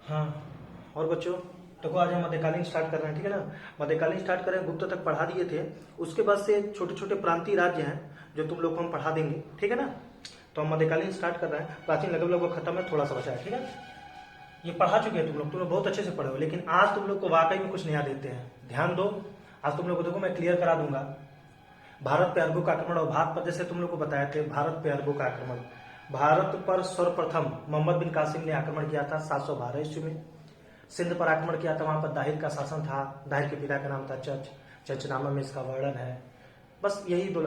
हाँ, और बच्चों देखो आज हम मध्यकालीन स्टार्ट कर रहे हैं, ठीक है ना। मध्यकालीन स्टार्ट करें, गुप्त तक पढ़ा दिए थे। उसके बाद से छोटे छोटे प्रांतीय राज्य हैं जो तुम लोग को हम पढ़ा देंगे, ठीक है ना। तो हम मध्यकालीन स्टार्ट कर रहे हैं। प्राचीन लगभग लगभग खत्म है, थोड़ा सा बचा है, ठीक है। ये पढ़ा चुके हैं तुम लोग बहुत अच्छे से पढ़े हो, लेकिन आज तुम लोग को वाकई में कुछ नया देते हैं। ध्यान दो, आज तुम लोग को देखो मैं क्लियर करा दूंगा। भारत पे अरबों का आक्रमण, और भारत पर जैसे तुम लोग को बताया थे भारत पे अरबों का आक्रमण। भारत पर सर्वप्रथम मोहम्मद बिन कासिम ने आक्रमण किया था 712 ईस्वी में। सिंध पर आक्रमण किया था, वहां पर दाहिर का शासन था। दाहिर के पिता का नाम था चच। चचनामा में इसका वर्णन है। बस यही दो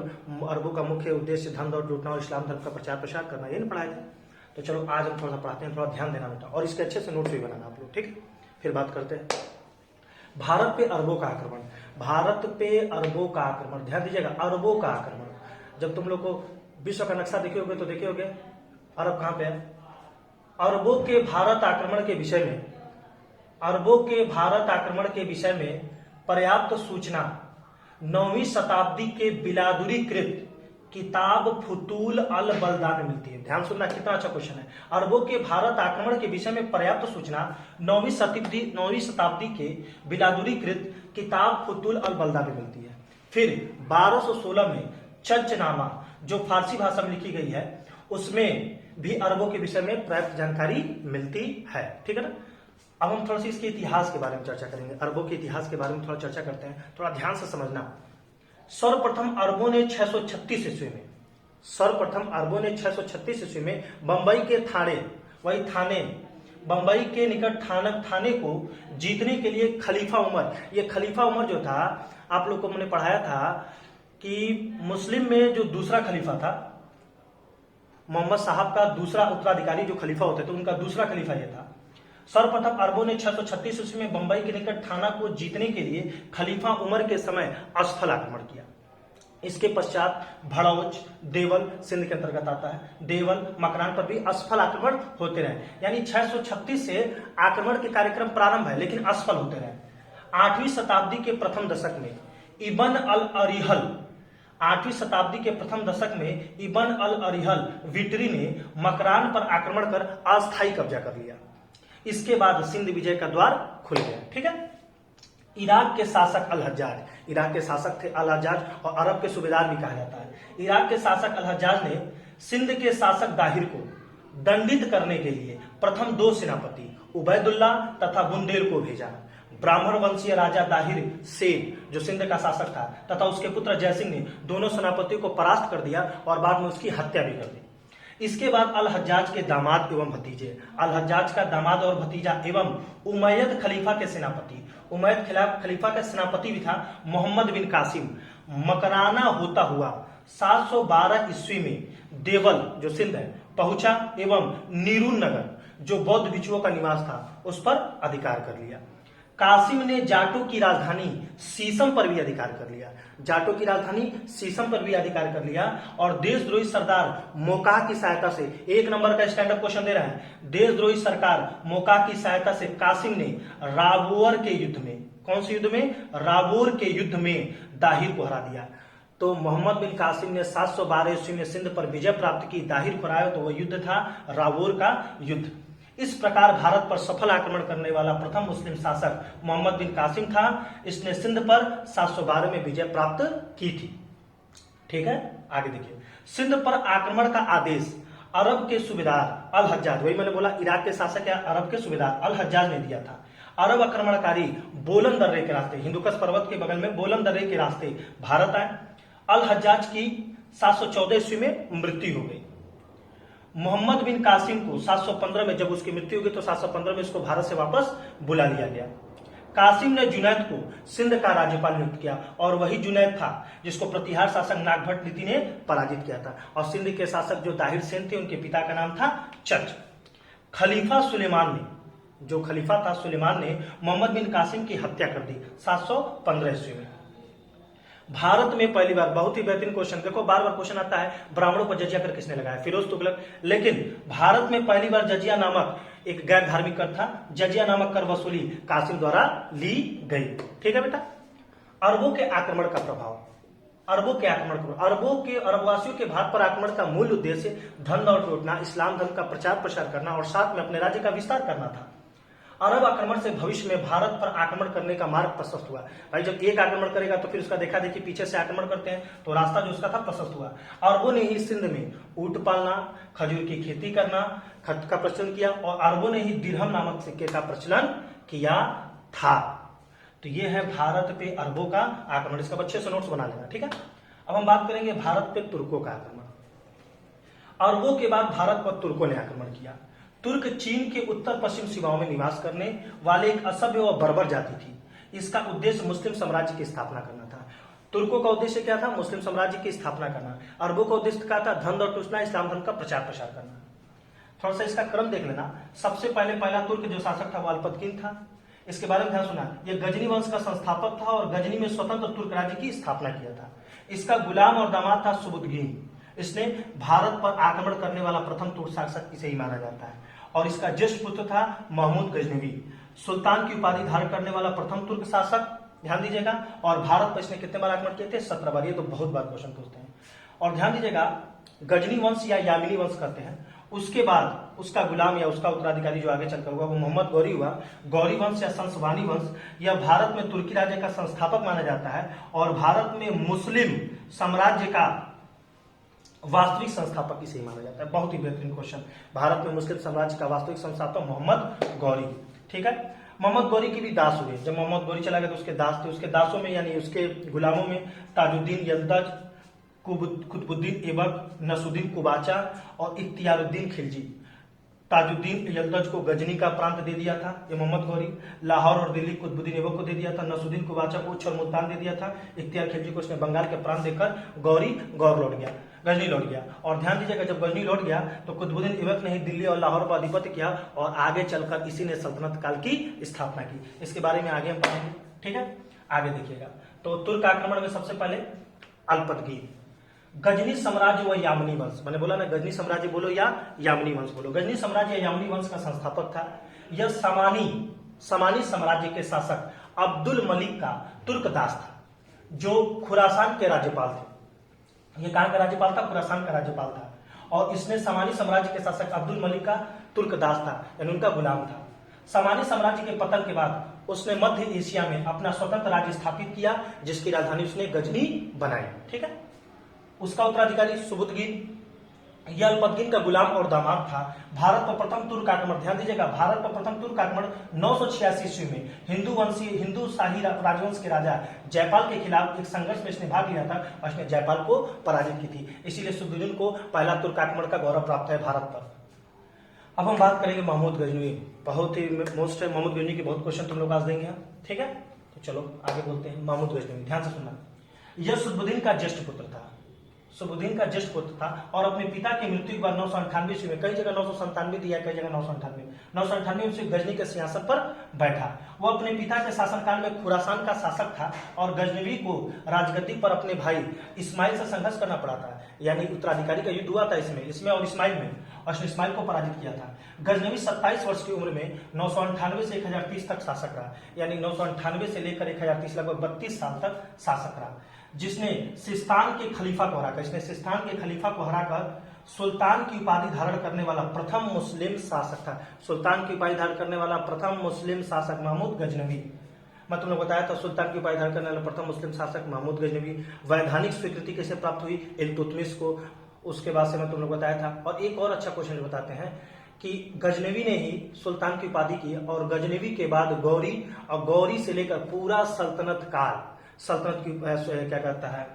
अरबों का मुख्य उद्देश्य धन दौलत लूटना और इस्लाम धर्म का प्रचार प्रसार करना, यही नहीं पढ़ाया जाए। तो चलो आज हम थोड़ा सा पढ़ाते हैं, थोड़ा ध्यान देना बेटा, और इसके अच्छे से नोट्स भी बनाना आप लोग, ठीक है। फिर बात करते हैं भारत पे अरबों का आक्रमण। भारत पे अरबों का आक्रमण, ध्यान दीजिएगा, अरबों का आक्रमण। जब तुम लोग को विश्व का नक्शा देखे होगे तो देखे होगे अरब कहां पे है। अरबों के भारत आक्रमण के विषय में, अरबों के भारत आक्रमण के विषय में पर्याप्त सूचना 9वीं शताब्दी के बिलादुरीकृत किताब फुतूल अल बलदान में मिलती है। ध्यान सुनना, कितना अच्छा क्वेश्चन है। अरबों के भारत आक्रमण के विषय में पर्याप्त सूचना 9वीं शताब्दी के बिलादुरीकृत किताब फुतूल अल बलदान में मिलती है। फिर 1216 में चचनामा, जो फारसी भाषा में लिखी गई है, उसमें भी अरबों के विषय में पर्याप्त जानकारी मिलती है, ठीक है ना। अब हम थोड़ा सा इसके इतिहास के बारे में चर्चा करेंगे। अरबों के इतिहास के बारे में थोड़ा चर्चा करते हैं, थोड़ा ध्यान से समझना। सर्वप्रथम अरबों ने 636 ईस्वी में, सर्वप्रथम अरबों ने 636 ईस्वी में बंबई के थाने, वही थाने, बंबई के निकट थाने को जीतने के लिए खलीफा उमर, ये खलीफा उमर जो था, आप लोग को मैंने पढ़ाया था कि मुस्लिम में जो दूसरा खलीफा था, मोहम्मद साहब का दूसरा उत्तराधिकारी जो खलीफा होते थे, उनका दूसरा खलीफा यह था। सर्वप्रथम अरबों ने 636 ईस्वी में बंबई के निकट थाना को जीतने के लिए खलीफा उमर के समय असफल आक्रमण किया। इसके पश्चात भड़ौच, देवल सिंध के अंतर्गत आता है, देवल, मकरान पर भी असफल आक्रमण होते रहे। यानी 636 से आक्रमण के कार्यक्रम प्रारंभ है, लेकिन असफल होते रहे। 8वीं शताब्दी के प्रथम दशक में इबन अल अरिहल, 8वीं शताब्दी के प्रथम दशक में इबन अल अरिहल विटरी ने मकरान पर आक्रमण कर अस्थायी कब्जा कर लिया। इसके बाद सिंध विजय का द्वार खुल गया, ठीक है। इराक के शासक अल हज्जाज, इराक के शासक थे अल हज्जाज, और अरब के सूबेदार भी कहा जाता है। इराक के शासक अल हज्जाज ने सिंध के शासक दाहिर को दंडित करने के लिए प्रथम 2 सेनापति उबैदुल्ला तथा बुंदेल को भेजा। ब्राह्मण वंशीय राजा दाहिर सेन, जो सिंध का शासक था, तथा उसके पुत्र जयसिंह ने दोनों सेनापतियों को परास्त कर दिया और बाद में उसकी हत्या भी कर दी। इसके बाद अल हज्जाज के दामाद एवं भतीजे, अल हज्जाज का दामाद और भतीजा एवं उमैयद खलीफा के सेनापति, उमैयद खलीफा का सेनापति भी था मोहम्मद बिन कासिम, मकराना होता हुआ 712 ईस्वी में देवल, जो सिंध है, पहुंचा एवं नीरून नगर, जो बौद्ध भिक्षुओं का निवास था, उस पर अधिकार कर लिया। कासिम ने जाटों की राजधानी सीसम पर भी अधिकार कर लिया, जाटों की राजधानी सीसम पर भी अधिकार कर लिया। और देशद्रोही सरदार मोकाह की सहायता से, 1 नंबर का स्टैंड अप क्वेश्चन दे रहा है, देशद्रोही सरकार मोकाह की सहायता से कासिम ने राबोर के युद्ध में, कौन से युद्ध में, राबोर के युद्ध में दाहिर को हरा दिया। तो मोहम्मद बिन कासिम ने 712 ईस्वी में सिंध पर विजय प्राप्त की, दाहिर को हराया, तो वह युद्ध था राबोर का युद्ध। इस प्रकार भारत पर सफल आक्रमण करने वाला प्रथम मुस्लिम शासक मोहम्मद बिन कासिम था। इसने सिंध पर 712 में विजय प्राप्त की थी, ठीक है। आगे देखिए, सिंध पर आक्रमण का आदेश अरब के सूबेदार अल हज्जाज, वही मैंने बोला इराक के शासक या अरब के सूबेदार अल हज्जाज ने दिया था। अरब आक्रमणकारी बोलन दर्रे के रास्ते, हिंदुकुश पर्वत के बगल में बोलन दर्रे के रास्ते भारत आए। अल हज्जाज की 714 ईस्वी में मृत्यु हो गई। मोहम्मद बिन कासिम को 715 में जब उसकी मृत्यु हो गई, तो 715 में इसको भारत से वापस बुला लिया गया। कासिम ने जुनैद को सिंध का राज्यपाल नियुक्त किया, और वही जुनैद था जिसको प्रतिहार शासक नागभट्ट नीति ने पराजित किया था। और सिंध के शासक जो दाहिर सेन थे, उनके पिता का नाम था चच। खलीफा सुलेमान ने, जो खलीफा था सुलेमान ने मोहम्मद बिन कासिम की हत्या कर दी 715 ईस्वी में। भारत में पहली बार, बहुत ही बेहतरीन क्वेश्चन, देखो बार बार क्वेश्चन आता है ब्राह्मणों पर जजिया कर किसने लगाया, फिरोज तुगलक। लेकिन भारत में पहली बार जजिया नामक एक गैर धार्मिक कर था, जजिया नामक कर वसूली कासिम द्वारा ली गई, ठीक है बेटा। अरबों के आक्रमण का प्रभाव, अरबों के आक्रमण, अरबवासियों के भारत पर आक्रमण का मूल उद्देश्य धन दौलत लूटना, इस्लाम धर्म का प्रचार प्रसार करना और साथ में अपने राज्य का विस्तार करना था। अरब आक्रमण से भविष्य में भारत पर आक्रमण करने का मार्ग प्रशस्त हुआ। भाई जब एक आक्रमण करेगा तो फिर उसका देखा देखी पीछे से आक्रमण करते हैं, तो रास्ता जो उसका था प्रशस्त हुआ। अरबों ने ही सिंध में ऊंट पालना, खजूर की खेती करना खत का प्रचलन किया, और अरबों ने ही दिरहम नामक सिक्के का प्रचलन किया था। तो ये है भारत पे अरबों का आक्रमण। इसका अच्छे से नोट्स बना लेना, ठीक है। अब हम बात करेंगे भारत पे तुर्कों का आक्रमण। अरबों के बाद भारत पर तुर्कों ने आक्रमण किया। तुर्क चीन के उत्तर पश्चिम सीमाओं में निवास करने वाले एक असभ्य व बर्बर जाति थी। इसका उद्देश्य मुस्लिम साम्राज्य की स्थापना करना था। तुर्कों का उद्देश्य क्या था? मुस्लिम साम्राज्य की स्थापना करना। अरबों का उद्देश्य क्या था? धन और टूटना, इस्लाम धर्म का प्रचार प्रसार करना। थोड़ा सा इसका क्रम देख लेना। सबसे पहला तुर्क जो शासक था वो अल्पतकीन था। इसके बारे में ध्यान सुना, यह गजनी वंश का संस्थापक था और गजनी में स्वतंत्र तुर्क राज्य की स्थापना किया था। इसका गुलाम और दामाद था सुबुदगीन। इसने भारत पर आक्रमण करने वाला प्रथम तुर्क शासक इसे ही माना जाता है। और इसका ज्येष्ठ पुत्र था महमूद गजनवी, सुल्तान की उपाधि धारण करने वाला प्रथम तुर्क शासक। ध्यान दीजिएगा। और भारत पर इसने कितने बार आक्रमण किए थे? 17 बार। ये तो बहुत बार क्वेश्चन पूछते हैं। और ध्यान दीजिएगा, गजनी वंश या यामिनी वंश करते हैं। उसके बाद उसका गुलाम या उसका उत्तराधिकारी जो आगे चलकर हुआ वो मोहम्मद गौरी हुआ। गौरी वंश या संसवानी वंश, यह भारत में तुर्की राज्य का संस्थापक माना जाता है और भारत में मुस्लिम साम्राज्य का वास्तविक संस्थापक इसे माना जाता है। बहुत ही बेहतरीन क्वेश्चन। भारत में मुस्लिम साम्राज्य का वास्तविक संस्थापक मोहम्मद गौरी, ठीक है। मोहम्मद गौरी की भी दास हुए। जब मोहम्मद गौरी चला गया तो उसके दास थे। उसके दासों में यानी उसके गुलामों में ताजुद्दीन यल्दज, कुतुबुद्दीन ऐबक, नसरुद्दीन कुबाचा और इख्तियारुद्दीन खिलजी। ताजुद्दीन यल्दज को गजनी का प्रांत दे दिया था ये मोहम्मद गौरी। लाहौर और दिल्ली कुतुबुद्दीन ऐबक को दे दिया था। नसरुद्दीन कुबाचा को उच्च और मुल्तान दे दिया था। इख्तियार खिलजी को उसने बंगाल के प्रांत देकर गजनी लौट गया। और ध्यान दीजिएगा, जब गजनी लौट गया तो कुतुबुद्दीन ऐबक ने ही दिल्ली और लाहौर पर आधिपत्य किया और आगे चलकर इसी ने सल्तनत काल की स्थापना की। इसके बारे में आगे हम पढ़ेंगे, ठीक है। आगे देखिएगा, तो तुर्क आक्रमण में सबसे पहले अल्पतकीन, गजनी साम्राज्य व यामनी वंश। मैंने बोला ना, गजनी साम्राज्य बोलो या यामनी वंश बोलो। गजनी साम्राज्य या यामनी वंश का संस्थापक था। यह समानी साम्राज्य के शासक अब्दुल मलिक का तुर्क दास था, जो खुरासान के राज्यपाल थे। ये कहां का राज्यपाल था? खुरासान का राज्यपाल था। और इसने समानी साम्राज्य के शासक अब्दुल मलिक का तुर्क दास था, यानी उनका गुलाम था। समानी साम्राज्य के पतन के बाद उसने मध्य एशिया में अपना स्वतंत्र राज्य स्थापित किया, जिसकी राजधानी उसने गजनी बनाई, ठीक है। उसका उत्तराधिकारी सुबुदगीन, यह अल्पतकीन का गुलाम और दामाद था। भारत पर प्रथम तुर्क आक्रमण, ध्यान दीजिएगा, भारत पर प्रथम तुर्क आक्रमण 986 ईस्वी में हिंदू शाही राजवंश के राजा जयपाल के खिलाफ एक संघर्ष में इसने भाग लिया था और इसने जयपाल को पराजित की थी। इसीलिए सुबुदगीन को पहला तुर्क आक्रमण का गौरव प्राप्त है भारत पर। अब हम बात करेंगे महमूद गजनवी। बहुत ही मोस्ट है, महमूद गजनवी के बहुत क्वेश्चन तुम लोग आज देंगे, ठीक है। तो चलो आगे बोलते हैं। महमूद गजनवी, ध्यान से सुनना। यह सुबुद्दीन का ज्येष्ठ पुत्र था। सुबुद्दीन का ज्येष्ठ पुत्र था और अपने पिता की मृत्यु के बाद 998 ईस्वी में, कई जगह 997 दिया, कई जगह 998 ईस्वी गजनी के सिंहासन पर बैठा। वो अपने पिता के शासनकाल में खुरासान का शासक था और गजनवी को राजगद्दी पर अपने भाई इस्माइल से संघर्ष करना पड़ा था। यानी उत्तराधिकारी का युद्ध हुआ था इसमें और इस्माइल में, और उसने इस्माइल को पराजित किया था। गजनवी 27 वर्ष की उम्र में 998 से 1030 तक शासक रहा। यानी 998 से लेकर 1030 लगभग 32 साल तक शासक रहा, जिसने सिस्तान के खलीफा को हराकर सुल्तान की उपाधि धारण करने वाला प्रथम मुस्लिम शासक था। सुल्तान की उपाधि धारण करने वाला प्रथम मुस्लिम शासक महमूद गजनवी। मैं तुमने बताया था सुल्तान की उपाधि धारण करने वाला प्रथम मुस्लिम शासक महमूद गजनवी। वैधानिक स्वीकृति कैसे प्राप्त हुई? इल्तुतमिश को। उसके बाद से मैं तुम लोग बताया था। और एक और अच्छा क्वेश्चन बताते हैं कि गजनवी ने ही सुल्तान की उपाधि की और गजनवी के बाद गौरी, और गौरी से लेकर पूरा सल्तनत की क्या कहता है,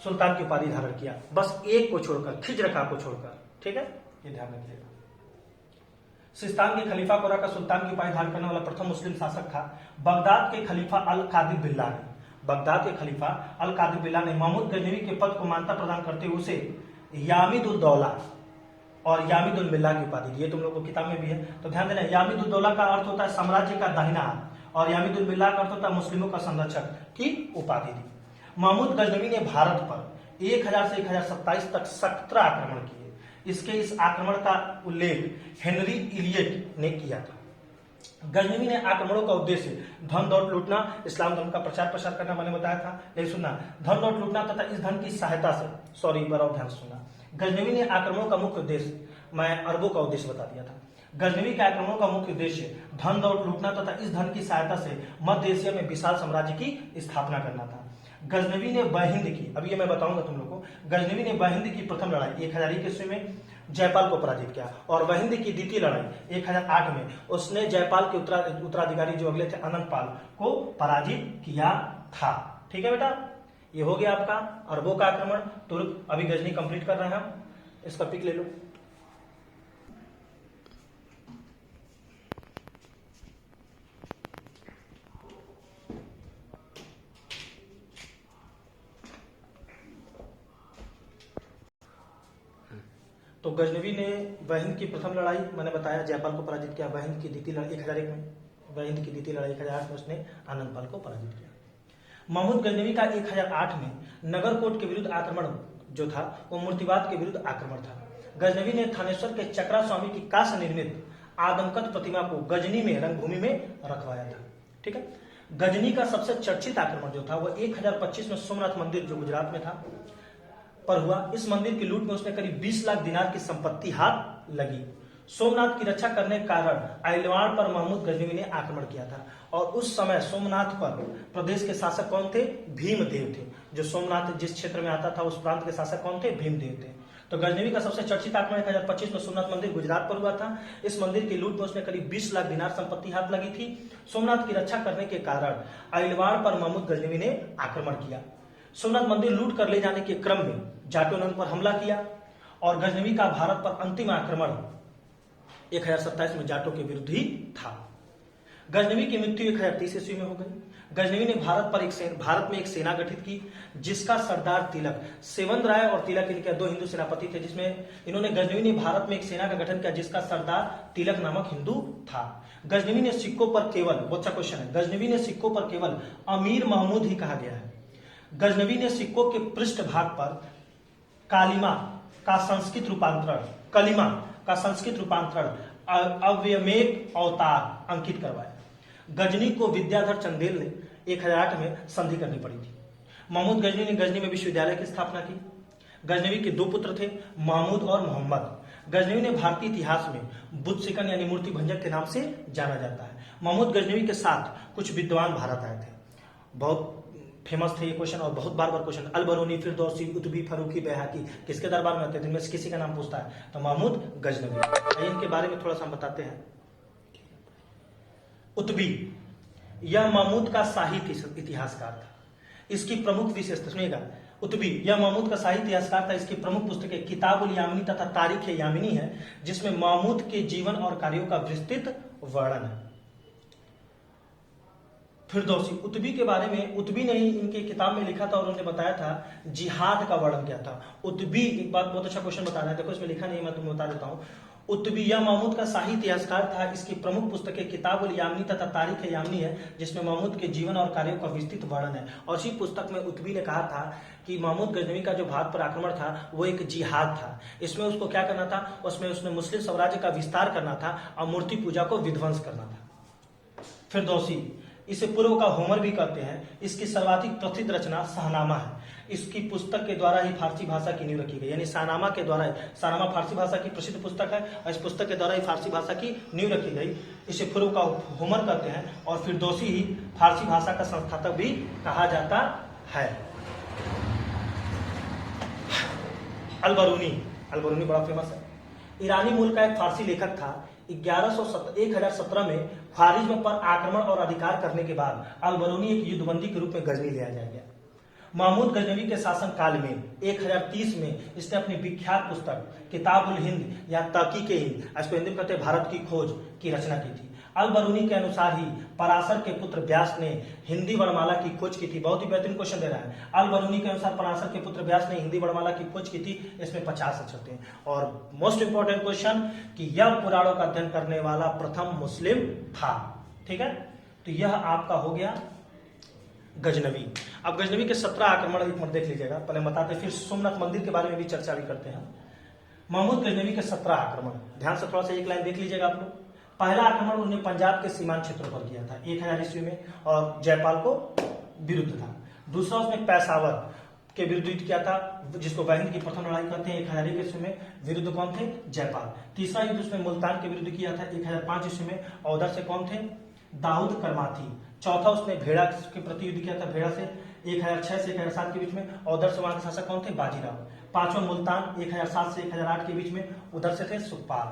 सुल्तान की उपाधि धारण किया, बस एक को छोड़कर, खिज्र खां को छोड़कर, ठीक है, ये ध्यान रखिएगा। सिस्तान के खलीफा को हराकर सुल्तान की उपाधि धारण करने वाला प्रथम मुस्लिम शासक था बगदाद के खलीफा अल कादिर बिल्ला ने महमूद गजनवी के पद को मान्यता प्रदान करते हुए उसे यामिदुद्दौला और यामिदुल-मिल्ला की उपाधि दी। ये तुम लोगों को किताब में भी है, तो ध्यान देना। यामिदुद्दौला का अर्थ होता है साम्राज्य का दाहिना हाथ और यामिदुल-मिल्ला का अर्थ होता है मुस्लिमों का संरक्षक की उपाधि दी। महमूद गजनवी ने भारत पर 1000 से 1027 तक 17 आक्रमण किए। इस आक्रमण का उल्लेख हेनरी इलियट ने किया था। गजनवी ने आक्रमणों का उद्देश्य धन दौलत लूटना, इस्लाम धर्म का प्रचार प्रसार करना, मैंने बताया था, लेकिन सुनना, धन दौलत लूटना तथा इस धन की सहायता से, सॉरी एक बार और ध्यान सुनना, गजनवी ने आक्रमणों का मुख्य उद्देश्य, मैं अरबों का उद्देश्य बता दिया था। गजनवी के आक्रमणों का मुख्य उद्देश्य धन दौलत लूटना तथा इस धन की सहायता से मध्य एशिया में विशाल साम्राज्य की स्थापना करना था। गजनवी ने बहिंद की, अब ये मैं बताऊंगा तुम लोगों को, गजनवी ने बहिंद की प्रथम लड़ाई 1001 ईस्वी में जयपाल को पराजित किया, और बहिंद की द्वितीय लड़ाई 1008 में उसने जयपाल के उत्तराधिकारी जो अगले थे अनंतपाल को पराजित किया था। ठीक है बेटा, ये हो गया आपका अरबों का आक्रमण, तुर्क। अभी गजनी कंप्लीट कर रहे हैं हम, इसका पिक ले लो। तो गजनवी ने बहिंद की प्रथम लड़ाई मैंने बताया जयपाल को पराजित किया, बहिंद की द्वितीय लड़ाई 1001 में, बहिंद की द्वितीय लड़ाई 1008 में उसने आनंदपाल को पराजित किया। महमूद गजनवी का 1008 में नगरकोट के विरुद्ध आक्रमण जो था वो मूर्तिवाद के विरुद्ध आक्रमण था। गजनवी ने थानेश्वर के चक्रा स्वामी की काष्ठ निर्मित आदमकद प्रतिमा को गजनी में रंगभूमि में रखवाया था। ठीक है, गजनी का सबसे चर्चित आक्रमण जो था वो 1025 में सोमनाथ मंदिर जो गुजरात में था पर हुआ। इस मंदिर की लूट में उसने करीब 20 लाख दिनार की संपत्ति हाथ लगी। सोमनाथ की रक्षा करने के कारण अहिलवाड़ पर महमूद गजनवी ने आक्रमण किया था, और उस समय सोमनाथ पर प्रदेश के शासक कौन थे? भीमदेव थे। जो सोमनाथ जिस क्षेत्र में आता था उस प्रांत के शासक कौन थे? भीमदेव थे। तो गजनवी का सबसे चर्चित आक्रमण 1025 में सोमनाथ मंदिर गुजरात पर हुआ था। इस मंदिर की लूट में उसने करीब 20 लाख दिनार संपत्ति हाथ लगी थी। सोमनाथ की रक्षा करने के कारण अहिलवाड़ पर महमूद गजनवी ने आक्रमण किया। सोमनाथ मंदिर लूट कर ले जाने के क्रम में जाटों ने उन पर हमला किया, और गजनवी का भारत पर अंतिम आक्रमण 1027 में जाटों के विरुद्ध ही था। गजनवी की मृत्यु 1030 ईस्वी में हो गई। गजनवी ने भारत में एक सेना गठित की जिसका सरदार तिलक, सेवंत राय और तिलक इनके दो हिंदू सेनापति थे, जिसमें इन्होंने गजनवी ने भारत में एक सेना का गठन किया जिसका सरदार तिलक नामक हिंदू था। गजनवी ने सिक्कों पर केवल, बहुत अच्छा क्वेश्चन है, गजनवी ने सिक्कों पर केवल अमीर महमूद ही कहा गया है। गजनवी ने सिक्कों के पृष्ठ भाग पर कलिमा का संस्कृत रूपांतरण अव्यमेक अवतार अंकित करवाया। गजनी को विद्याधर चंदेल ने 1008 में संधि करनी पड़ी थी। महमूद गजनी ने गजनी में विश्वविद्यालय की स्थापना की। गजनवी के दो पुत्र थे, महमूद और मोहम्मद। गजनवी ने भारतीय इतिहास में बुद्ध सिकन यानी मूर्ति भंजक के नाम से जाना जाता है। महमूद गजनवी के साथ कुछ विद्वान भारत आए थे, बहुत फेमस थे ये क्वेश्चन, और बहुत बार क्वेश्चन। अलबरूनी, फिरदौसी, उतबी, फरूकी, बैहाकी किसके दरबार में आते थे? इनमें से किसी का नाम पूछता है तो महमूद गजनवी। इनके बारे में थोड़ा सा हम बताते हैं। उतबी, यह महमूद का साहित्य इतिहासकार था। इसकी प्रमुख विशेषता सुनिएगा, उतबी यह महमूद का साहित्य इतिहासकार था। इसकी प्रमुख पुस्तकें किताबुल यामिनी तथा तारीख यामिनी है, जिसमें महमूद के जीवन और कार्यों का विस्तृत वर्णन है। फिरदौसी, उतबी के बारे में उतबी ने ही इनके किताब में लिखा था और उन्होंने बताया था जिहाद का वर्णन किया था। उतबी, एक बात बहुत अच्छा क्वेश्चन बता रहा है, देखो इसमें लिखा नहीं, मैं तुम्हें बता देता हूं। उतबी यह महमूद का साहित्य इतिहासकार था। इसकी प्रमुख पुस्तकें किताबुल यामिनी तथा तारीख यामिनी है, जिसमें महमूद के जीवन और कार्यों का विस्तृत वर्णन है। और इसी पुस्तक में उतबी ने कहा था कि महमूद गजनवी का जो भारत पर आक्रमण था वो एक जिहाद था। इसमें उसको क्या करना था? उसमें उसने मुस्लिम साम्राज्य का विस्तार करना था और मूर्ति पूजा को विध्वंस करना था। फिरदौसी, इसे पूर्व का होमर भी कहते हैं। इसकी सर्वाधिक प्रसिद्ध रचना शाहनामा है। इसकी पुस्तक के द्वारा ही फारसी भाषा की नींव रखी गई, यानी शाहनामा के द्वारा, शाहनामा फारसी भाषा की प्रसिद्ध पुस्तक है और इस पुस्तक के द्वारा ही फारसी भाषा की नींव रखी गई। इसे पूर्व का होमर कहते हैं और फिरदौसी ही फारसी भाषा का संस्थापक भी कहा जाता है। अलबरूनी बड़ा फेमस है। ईरानी मूल का एक फारसी लेखक था। 1017 में ख्वारिज्म पर आक्रमण और अधिकार करने के बाद अलबरूनी एक युद्धबंदी के रूप में गजनी ले आया गया। महमूद गजनवी के शासन काल में 1030 में इसने अपनी विख्यात पुस्तक किताबुल हिंद या तहकीक हिंद, इसको हिंदी में कहते हैं भारत की खोज, की रचना की थी। अलबरूनी के अनुसार ही पराशर के पुत्र व्यास ने हिंदी वर्णमाला की खोज की थी। बहुत ही बेहतरीन क्वेश्चन दे रहा है। अलबरूनी के अनुसार पराशर के पुत्र व्यास ने हिंदी वर्णमाला की खोज की थी। इसमें 50 अक्षर थे। और मोस्ट इंपोर्टेंट क्वेश्चन कि यह पुराणों का अध्ययन करने वाला प्रथम मुस्लिम था। ठीक है, तो यह आपका हो गया गजनवी। अब गजनवी के 17 आक्रमण एक मिनट देख लीजिएगा, पहले बताते फिर सोमनाथ मंदिर के बारे में भी चर्चा भी करते हैं। महमूद गजनवी के 17 आक्रमण, ध्यान से थोड़ा सा एक लाइन देख लीजिएगा आप लोग। पहला आक्रमण उन्होंने पंजाब के सीमांत क्षेत्रों पर किया था 1000 ईस्वी में और जयपाल को विरुद्ध था। दूसरा उसने पेशावर के विरुद्ध किया था जिसको वाहिनी की प्रथम लड़ाई कहते हैं 1001 ईस्वी में, विरुद्ध कौन थे? जयपाल। तीसरा युद्ध उसमें मुल्तान के विरुद्ध किया था 1005 ईस्वी में, और उधर से कौन थे? दाऊद करमाथी। चौथा उसने भेड़ा के प्रति युद्ध किया था, भेड़ा से 1006 से 1007 के बीच में, और उधर से वहां के शासक कौन थे? बाजीराव। पांचवा मुल्तान 1007 से 1008 के बीच में, उधर से थे सुखपाल।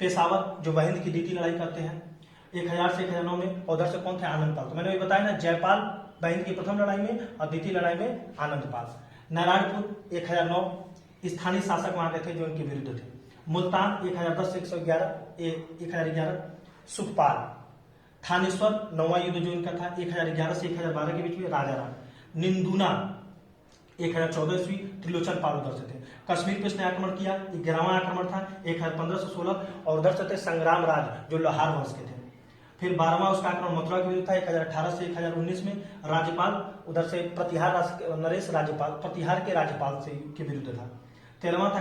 पेशावर जो वाहिनी की द्वितीय लड़ाई करते हैं 1000 से 1009 में, और उधर से कौन थे? आनंदपाल। तो मैंने ये बताया ना, जयपाल वाहिनी की प्रथम लड़ाई में और द्वितीय लड़ाई में आनंदपाल। नारायणपुर 1009 स्थानीय शासक वहां के थे जो इनके विरुद्ध थे। मुल्तान 1010 से 1011 सुखपाल। थानेश्वर 9वां युद्ध जो इनका था 1011 से 1012 के बीच में, राजाराम। निंदुना 1014 ईस्वी, त्रिलोचन पाल उधर से थे। कश्मीर पे इसने आक्रमण किया, 11वां आक्रमण था 1015 से 16, और उधर से थे संग्राम राज जो लोहार वंश के थे। फिर 12वां उसका आक्रमण मथुरा के विरुद्ध था 1018 से 1019 में, राज्यपाल उधर से प्रतिहार नरेश राज्यपाल प्रतिहार के राज्यपाल से के विरुद्ध था। 13वां था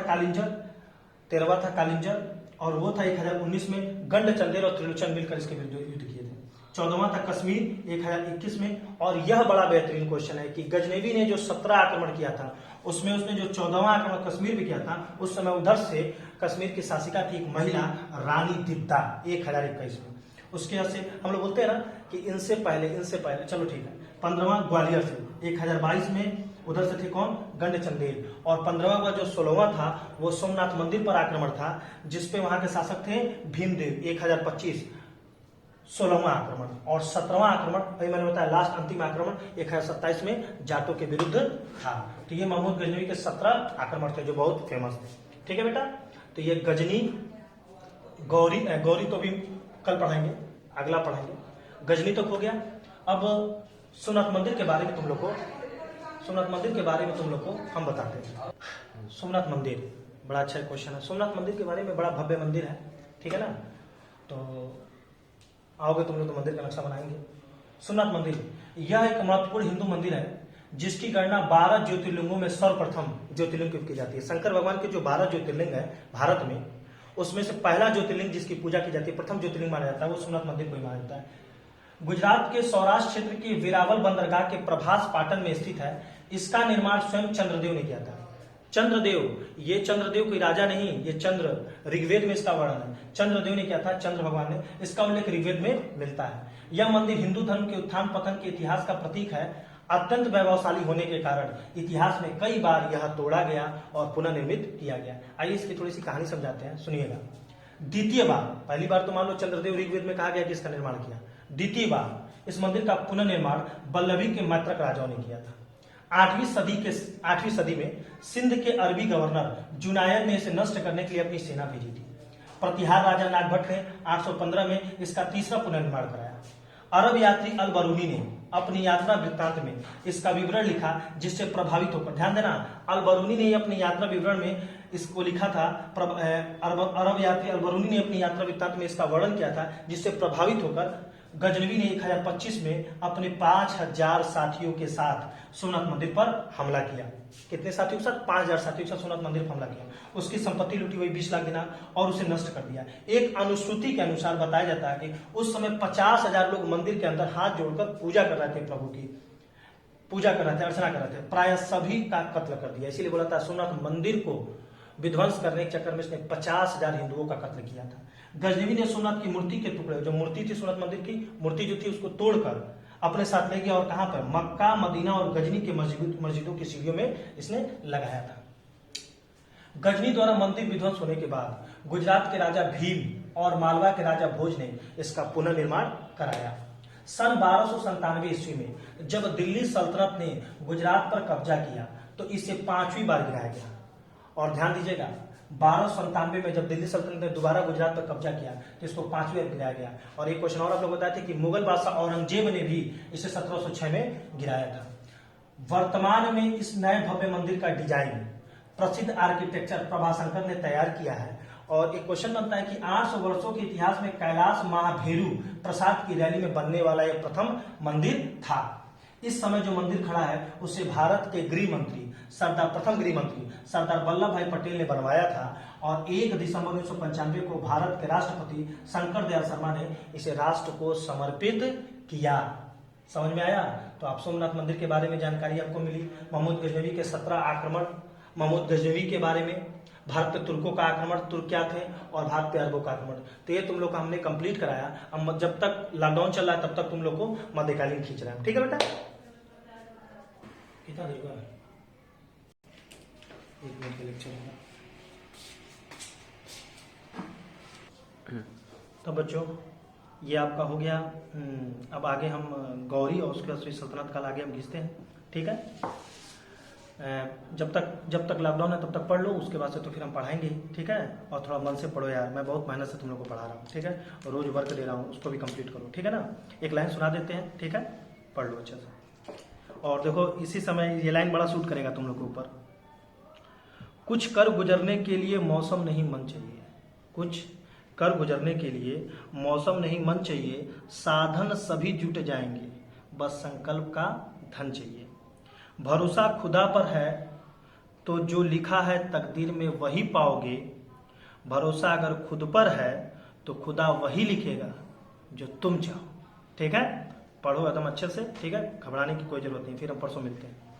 कालिंजर, और वो था 1019 में, गंड चंदेल और त्रिलोचन मिलकर इसके विरुद्ध युद्ध किए थे। 14वां था कश्मीर 1021 में, और यह बड़ा बेहतरीन क्वेश्चन है कि गजनवी ने जो 17 आक्रमण किया था उसमें उसने जो 14वां आक्रमण कश्मीर में किया था, उस समय उधर से कश्मीर की शासिका थी एक महिला रानी दिद्दा 1021 में। उसके से हम लोग बोलते हैं ना कि इनसे पहले चलो ठीक है। 15वां ग्वालियर से 1022 में, उधर से थे कौन? गंड चंदेल। और 15वां जो 16वां था वो सोमनाथ मंदिर पर आक्रमण था, जिसपे वहां के शासक थे भीमदेव 1025 16वां आक्रमण। और 17वां आक्रमण भाई मैंने बताया लास्ट अंतिम आक्रमण 1027 में जाटों के विरुद्ध था। तो ये महमूद गजनवी के 17 आक्रमण थे जो बहुत फेमस थे। ठीक है बेटा, तो ये गजनी, गौरी तो भी कल पढ़ाएंगे, अगला पढ़ाएंगे। गजनी तो हो गया। अब सोमनाथ मंदिर के बारे में तुम लोग को हम बताते हैं। सोमनाथ मंदिर बड़ा अच्छा क्वेश्चन है। सोमनाथ मंदिर के बारे में बड़ा भव्य मंदिर है, ठीक है ना। तो आओगे तुम लोग तो मंदिर का नक्शा बनाएंगे। सोमनाथ मंदिर यह एक महत्वपूर्ण हिंदू मंदिर है जिसकी गणना 12 ज्योतिर्लिंगों में सर्वप्रथम ज्योतिर्लिंग की जाती है। शंकर भगवान के जो 12 ज्योतिर्लिंग है भारत में, उसमें से पहला ज्योतिर्लिंग जिसकी पूजा की जाती है, प्रथम ज्योतिर्लिंग माना जाता है, वो सोमनाथ मंदिर को ही माना जाता है। गुजरात के सौराष्ट्र क्षेत्र के वेरावल बंदरगाह के प्रभास पाटन में स्थित है। इसका निर्माण स्वयं चंद्रदेव ने किया था। ये चंद्रदेव कोई राजा नहीं, ये चंद्र, ऋग्वेद में इसका वर्णन है, चंद्रदेव ने किया था, चंद्र भगवान ने। इसका उल्लेख ऋग्वेद में मिलता है। यह मंदिर हिंदू धर्म के उत्थान पतन के इतिहास का प्रतीक है। अत्यंत वैभवशाली होने के कारण इतिहास में कई बार यह तोड़ा गया और पुनर्निर्मित किया गया। आइए इसकी थोड़ी सी कहानी समझाते हैं, सुनिएगा। द्वितीय बार, पहली बार तो मान लो चंद्रदेव ऋग्वेद में कहा गया कि इसका निर्माण किया। द्वितीय बार इस मंदिर का पुनर्निर्माण बल्लभी के मैत्रक राजाओं ने किया था। 8वीं सदी में सिंध के अरबी गवर्नर जुनायद ने इसे नष्ट करने के लिए अपनी सेना भेजी थी। प्रतिहार राजा नागभट्ट ने 815 में इसका तीसरा पुनर्निर्माण कराया। अरब यात्री अल बरूनी ने अपनी यात्रा वृत्तांत में इसका विवरण लिखा, जिससे प्रभावित होकर, ध्यान देना, अल बरूनी ने अपनी यात्रा विवरण में इसको लिखा था। अरब यात्री अल बरूनी ने अपनी यात्रा वृत्तांत में इसका वर्णन किया था, जिससे प्रभावित होकर गजनवी ने 1025 में अपने 5000 साथियों के साथ सोमनाथ मंदिर पर हमला किया। कितने साथियों के साथ? 5000 साथियों के साथ सोमनाथ मंदिर पर हमला किया। उसकी संपत्ति लूटी हुई 20 लाख दिनार और उसे नष्ट कर दिया। एक अनुश्रुति के अनुसार बताया जाता है कि उस समय 50,000 लोग मंदिर के अंदर हाथ जोड़कर पूजा कर रहे थे, प्रभु की पूजा कर रहे थे, अर्चना कर रहे थे। प्राय सभी का कत्ल कर दिया। इसीलिए बोला था सोमनाथ मंदिर को विध्वंस करने के चक्कर में इसने 50,000 हिंदुओं का कत्ल किया था। गजनवी ने सोमनाथ की मूर्ति के टुकड़े, जो मूर्ति थी सोमनाथ मंदिर की मूर्ति जो थी, उसको तोड़कर अपने साथ ले गया और कहां पर? मक्का, मदीना और गजनी के मस्जिदों की सीढ़ियों में इसने लगाया था। गजनी द्वारा मंदिर विध्वंस होने के बाद गुजरात के राजा भीम और मालवा के राजा भोज ने इसका पुनर्निर्माण कराया। सन 1297 ईस्वी में जब दिल्ली सल्तनत ने गुजरात पर कब्जा किया तो इसे 5वीं बार गिराया गया। और ध्यान दीजिएगा, 1297 में जब दिल्ली सल्तनत ने दोबारा गुजरात पर कब्जा किया तो इसको 5वीं बार गिराया गया। और एक क्वेश्चन और आप लोग बताए थे कि मुगल बादशाह औरंगजेब ने भी इसे 1706 में गिराया था। वर्तमान में इस नए भव्य मंदिर का डिजाइन प्रसिद्ध आर्किटेक्चर प्रभाशंकर ने तैयार किया है। और एक क्वेश्चन बनता है कि 800 वर्षों के इतिहास में कैलाश महाभैरू प्रसाद की रैली में बनने वाला यह प्रथम मंदिर था। इस समय जो मंदिर खड़ा है उसे भारत के प्रथम गृह मंत्री सरदार वल्लभ भाई पटेल ने बनवाया था। और 1 दिसंबर 1995 को भारत के राष्ट्रपति शंकर दयाल शर्मा ने इसे राष्ट्र को समर्पित किया। समझ में आया? तो आप सोमनाथ मंदिर के बारे में जानकारी आपको मिली। महमूद गजनवी के 17 आक्रमण महमूद गजनवी के बारे में, भारत पे तुर्कों का आक्रमण, तुर्क क्या थे, और भारत पे अरबों का आक्रमण। तो ये तुम लोग का हमने कंप्लीट कराया। अब जब तक लॉकडाउन चल रहा है तब तक तुम लोग को मध्यकालीन खींच रहे हैं, ठीक है बेटा। कितना देगा, 1 मिनट का लेक्चर होगा। तो बच्चों ये आपका हो गया। अब आगे हम गौरी और उसके बाद सल्तनत काल आगे हम खींचते हैं, ठीक है। जब तक लॉकडाउन है तब तक पढ़ लो, उसके बाद से तो फिर हम पढ़ाएंगे, ठीक है। और थोड़ा मन से पढ़ो यार, मैं बहुत मेहनत से तुम लोग को पढ़ा रहा हूँ, ठीक है। और रोज वर्क दे रहा हूँ, उसको भी कंप्लीट करो, ठीक है ना। एक लाइन सुना देते हैं, ठीक है, पढ़ लो अच्छे से। और देखो इसी समय ये लाइन बड़ा सूट करेगा तुम लोग के ऊपर। कुछ कर गुजरने के लिए मौसम नहीं मन चाहिए, कुछ कर गुजरने के लिए मौसम नहीं मन चाहिए, साधन सभी जुट जाएंगे, बस संकल्प का धन चाहिए। भरोसा खुदा पर है तो जो लिखा है तकदीर में वही पाओगे, भरोसा अगर खुद पर है तो खुदा वही लिखेगा जो तुम चाहो, ठीक है। पढ़ो एकदम अच्छे से, ठीक है, घबराने की कोई जरूरत नहीं। फिर हम परसों मिलते हैं।